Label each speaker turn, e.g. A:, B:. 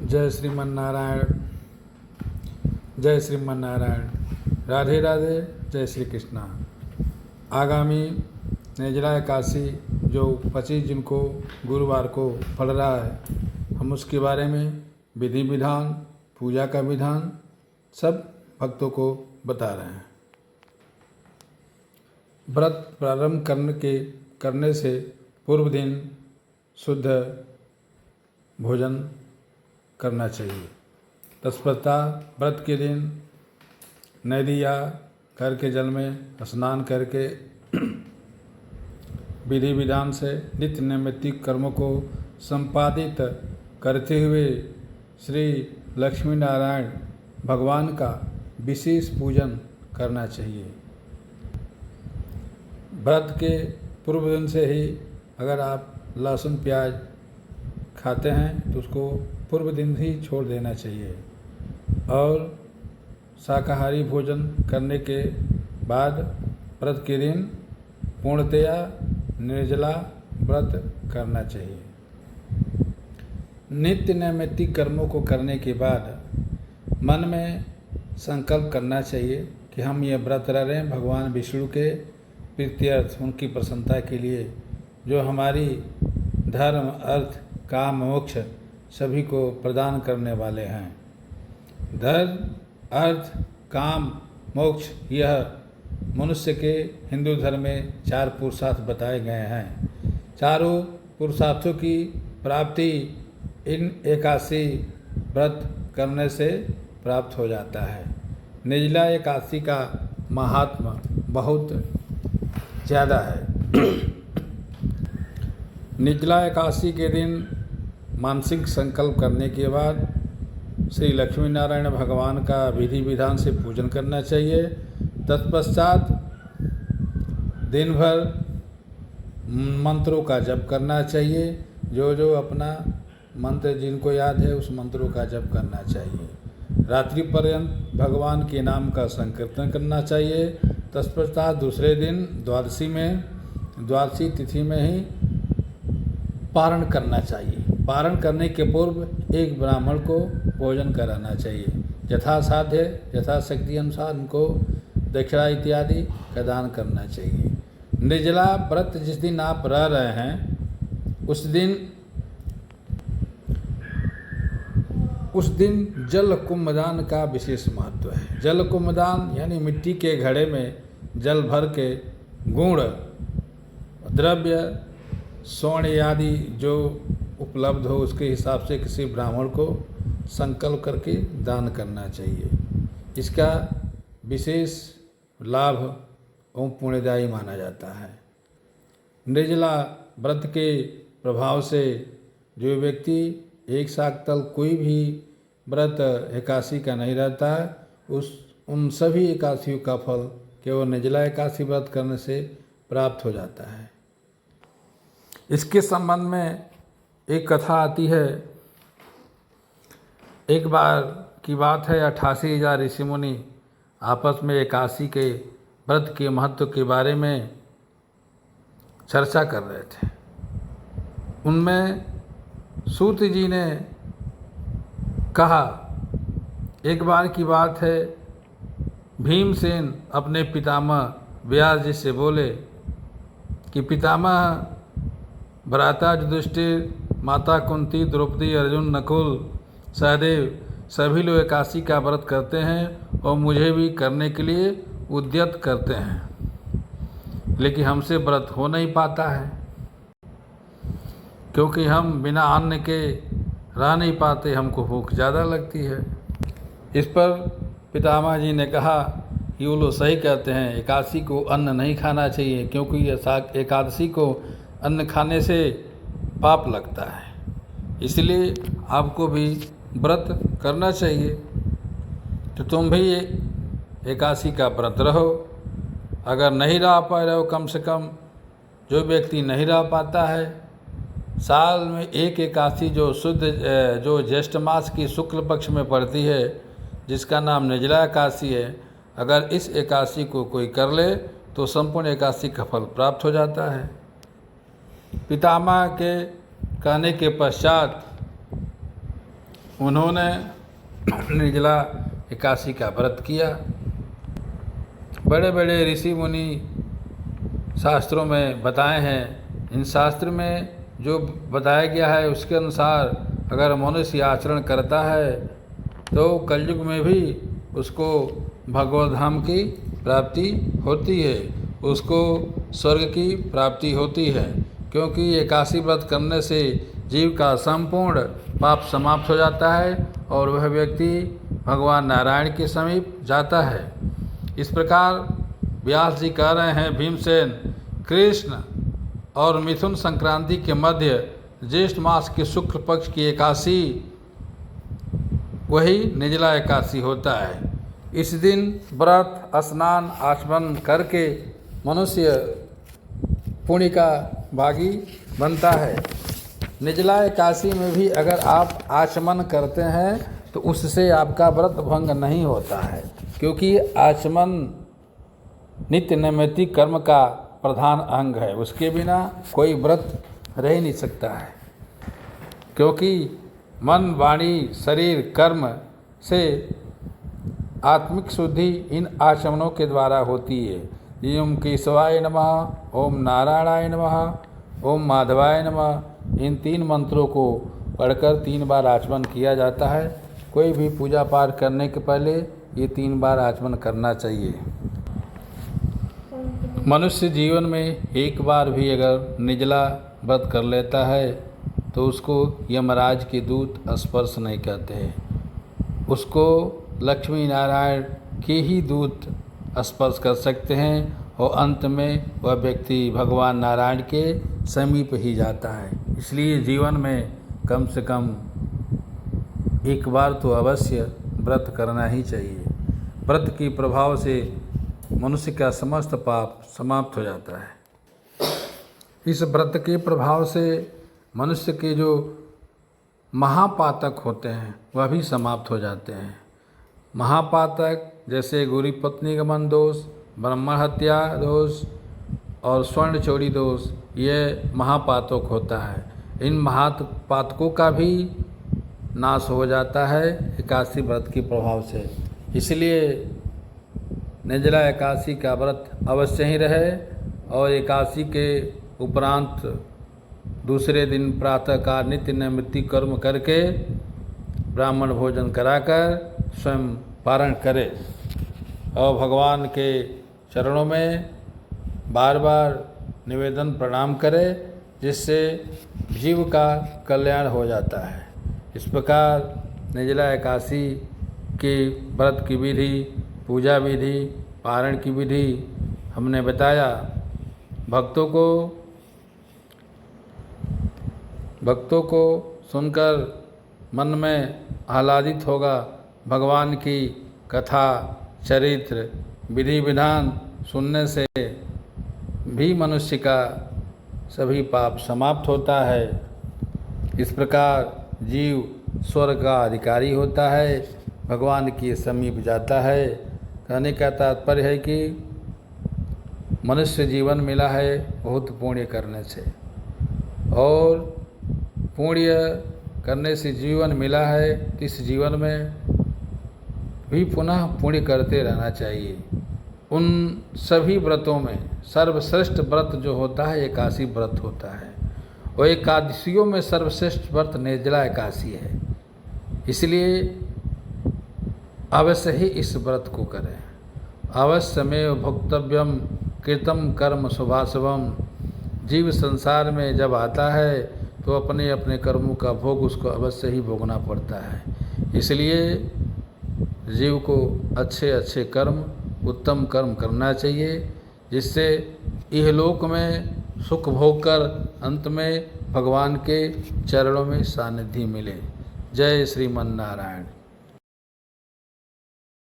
A: जय श्रीमन नारायण, जय श्रीमन नारायण। राधे राधे, जय श्री कृष्णा। आगामी निर्जला एकादशी जो 25 जून को गुरुवार को पड़ रहा है, हम उसके बारे में विधि विधान, पूजा का विधान सब भक्तों को बता रहे हैं। व्रत प्रारंभ करने से पूर्व दिन शुद्ध भोजन करना चाहिए। तत्पश्चात व्रत के दिन नदी या घर के जल में स्नान करके विधि विधान से नित्य नैमित्तिक कर्मों को संपादित करते हुए श्री लक्ष्मी नारायण भगवान का विशेष पूजन करना चाहिए। व्रत के पूर्व दिन से ही अगर आप लहसुन प्याज खाते हैं तो उसको पूर्व दिन ही छोड़ देना चाहिए और शाकाहारी भोजन करने के बाद व्रत के दिन पूर्णतया निर्जला व्रत करना चाहिए। नित्य नैमित्तिक कर्मों को करने के बाद मन में संकल्प करना चाहिए कि हम ये व्रत रह रहे हैं भगवान विष्णु के प्रीत्यर्थ, उनकी प्रसन्नता के लिए, जो हमारी धर्म अर्थ काम मोक्ष सभी को प्रदान करने वाले हैं। धर्म अर्थ काम मोक्ष यह मनुष्य के हिंदू धर्म में 4 पुरुषार्थ बताए गए हैं। चारों पुरुषार्थों की प्राप्ति इन एकादशी व्रत करने से प्राप्त हो जाता है। निर्जला एकादशी का महात्मा बहुत ज़्यादा है। निर्जला एकादशी के दिन मानसिक संकल्प करने के बाद श्री लक्ष्मी नारायण भगवान का विधि विधान से पूजन करना चाहिए। तत्पश्चात दिन भर मंत्रों का जप करना चाहिए। जो अपना मंत्र जिनको याद है उस मंत्रों का जप करना चाहिए। रात्रि पर्यंत भगवान के नाम का संकीर्तन करना चाहिए। तत्पश्चात दूसरे दिन द्वादशी तिथि में ही पारण करना चाहिए। पारण करने के पूर्व एक ब्राह्मण को भोजन कराना चाहिए। यथासाध्य यथाशक्ति अनुसार उनको दक्षिणा इत्यादि का दान करना चाहिए। निर्जला व्रत जिस दिन आप रह रहे हैं उस दिन जल कुंभदान का विशेष महत्व है। जल कुंभदान यानी मिट्टी के घड़े में जल भर के गुण द्रव्य स्वर्ण आदि जो उपलब्ध हो उसके हिसाब से किसी ब्राह्मण को संकल्प करके दान करना चाहिए। इसका विशेष लाभ एवं पुण्यदायी माना जाता है। निर्जला व्रत के प्रभाव से जो व्यक्ति एक साथ तल कोई भी व्रत एकादशी का नहीं रहता है उन सभी एकादशियों का फल केवल निर्जला एकादशी व्रत करने से प्राप्त हो जाता है। इसके संबंध में एक कथा आती है। एक बार की बात है, 88,000 ऋषि मुनि आपस में एकादशी के व्रत के महत्व के बारे में चर्चा कर रहे थे। उनमें सूत जी ने कहा, एक बार की बात है, भीमसेन अपने पितामह व्यास जी से बोले कि पितामह, भ्राता युधिष्ठिर, माता कुंती, द्रौपदी, अर्जुन, नकुल, सहदेव सभी लोग एकादशी का व्रत करते हैं और मुझे भी करने के लिए उद्यत करते हैं, लेकिन हमसे व्रत हो नहीं पाता है क्योंकि हम बिना अन्न के रह नहीं पाते, हमको भूख ज़्यादा लगती है। इस पर पितामह जी ने कहा कि वो लोग सही कहते हैं, एकादशी को अन्न नहीं खाना चाहिए क्योंकि एकादशी को अन्न खाने से पाप लगता है, इसलिए आपको भी व्रत करना चाहिए। तो तुम भी एकादशी का व्रत रहो। अगर नहीं रह पा रहे हो, कम से कम जो व्यक्ति नहीं रह पाता है, साल में एक एकादशी जो ज्येष्ठ मास की शुक्ल पक्ष में पड़ती है जिसका नाम निर्जला एकादशी है, अगर इस एकादशी को कोई कर ले तो संपूर्ण एकादशी का फल प्राप्त हो जाता है। पितामह के कहने के पश्चात उन्होंने निर्जला एकादशी का व्रत किया। बड़े बड़े ऋषि मुनि शास्त्रों में बताए हैं। इन शास्त्र में जो बताया गया है उसके अनुसार अगर मनुष्य आचरण करता है तो कलयुग में भी उसको भगवत धाम की प्राप्ति होती है, उसको स्वर्ग की प्राप्ति होती है। क्योंकि एकादशी व्रत करने से जीव का संपूर्ण पाप समाप्त हो जाता है और वह व्यक्ति भगवान नारायण के समीप जाता है। इस प्रकार व्यास जी कह रहे हैं, भीमसेन, कृष्ण और मिथुन संक्रांति के मध्य ज्येष्ठ मास के शुक्ल पक्ष की एकादशी वही निर्जला एकादशी होता है। इस दिन व्रत, स्नान, आचमन करके मनुष्य पुण्य का भागी बनता है। निर्जला एकादशी में भी अगर आप आचमन करते हैं तो उससे आपका व्रत भंग नहीं होता है, क्योंकि आचमन नित्य नैमित्तिक कर्म का प्रधान अंग है। उसके बिना कोई व्रत रह ही नहीं सकता है, क्योंकि मन, वाणी, शरीर, कर्म से आत्मिक शुद्धि इन आचमनों के द्वारा होती है। ओम केशवाय नमः, ओम नारायणाय नमः, ओम माधवाय नमः, इन 3 मंत्रों को पढ़कर 3 बार आचमन किया जाता है। कोई भी पूजा पाठ करने के पहले ये 3 बार आचमन करना चाहिए। मनुष्य जीवन में एक बार भी अगर निर्जला व्रत कर लेता है तो उसको यमराज के दूत स्पर्श नहीं करते हैं, उसको लक्ष्मी नारायण के ही दूत स्पर्श कर सकते हैं और अंत में वह व्यक्ति भगवान नारायण के समीप ही जाता है। इसलिए जीवन में कम से कम एक बार तो अवश्य व्रत करना ही चाहिए। व्रत के प्रभाव से मनुष्य का समस्त पाप समाप्त हो जाता है। इस व्रत के प्रभाव से मनुष्य के जो महापातक होते हैं वह भी समाप्त हो जाते हैं। महापातक जैसे गुरु पत्नी गमन दोष, ब्रह्म हत्या दोष और स्वर्ण चोरी दोष, ये महापातक होता है। इन महापातकों का भी नाश हो जाता है एकादशी व्रत के प्रभाव से। इसलिए निर्जला एकादशी का व्रत अवश्य ही रहे और एकादशी के उपरांत दूसरे दिन प्रातःकाल नित्य नैमित्तिक कर्म करके ब्राह्मण भोजन कराकर स्वयं पारण करे और भगवान के चरणों में बार बार निवेदन प्रणाम करे, जिससे जीव का कल्याण हो जाता है। इस प्रकार निर्जला एकादशी के व्रत की विधि, पूजा विधि, पारण की विधि हमने बताया। भक्तों को सुनकर मन में आह्लादित होगा। भगवान की कथा, चरित्र, विधि विधान सुनने से भी मनुष्य का सभी पाप समाप्त होता है। इस प्रकार जीव स्वर्ग का अधिकारी होता है, भगवान के समीप जाता है। कहने का तात्पर्य है कि मनुष्य जीवन मिला है बहुत पुण्य करने से, और पुण्य करने से जीवन मिला है, इस जीवन में भी पुनः पुण्य करते रहना चाहिए। उन सभी व्रतों में सर्वश्रेष्ठ व्रत जो होता है एकादशी व्रत होता है, और एकादशियों में सर्वश्रेष्ठ व्रत निर्जला एकादशी है। इसलिए अवश्य ही इस व्रत को करें। अवश्यमेव भोक्तव्यम कृतम कर्म शुभाशुभम। जीव संसार में जब आता है तो अपने अपने कर्मों का भोग उसको अवश्य ही भोगना पड़ता है। इसलिए जीव को अच्छे अच्छे कर्म, उत्तम कर्म करना चाहिए, जिससे इहलोक में सुख भोग कर अंत में भगवान के चरणों में सानिध्य मिले। जय श्रीमन नारायण।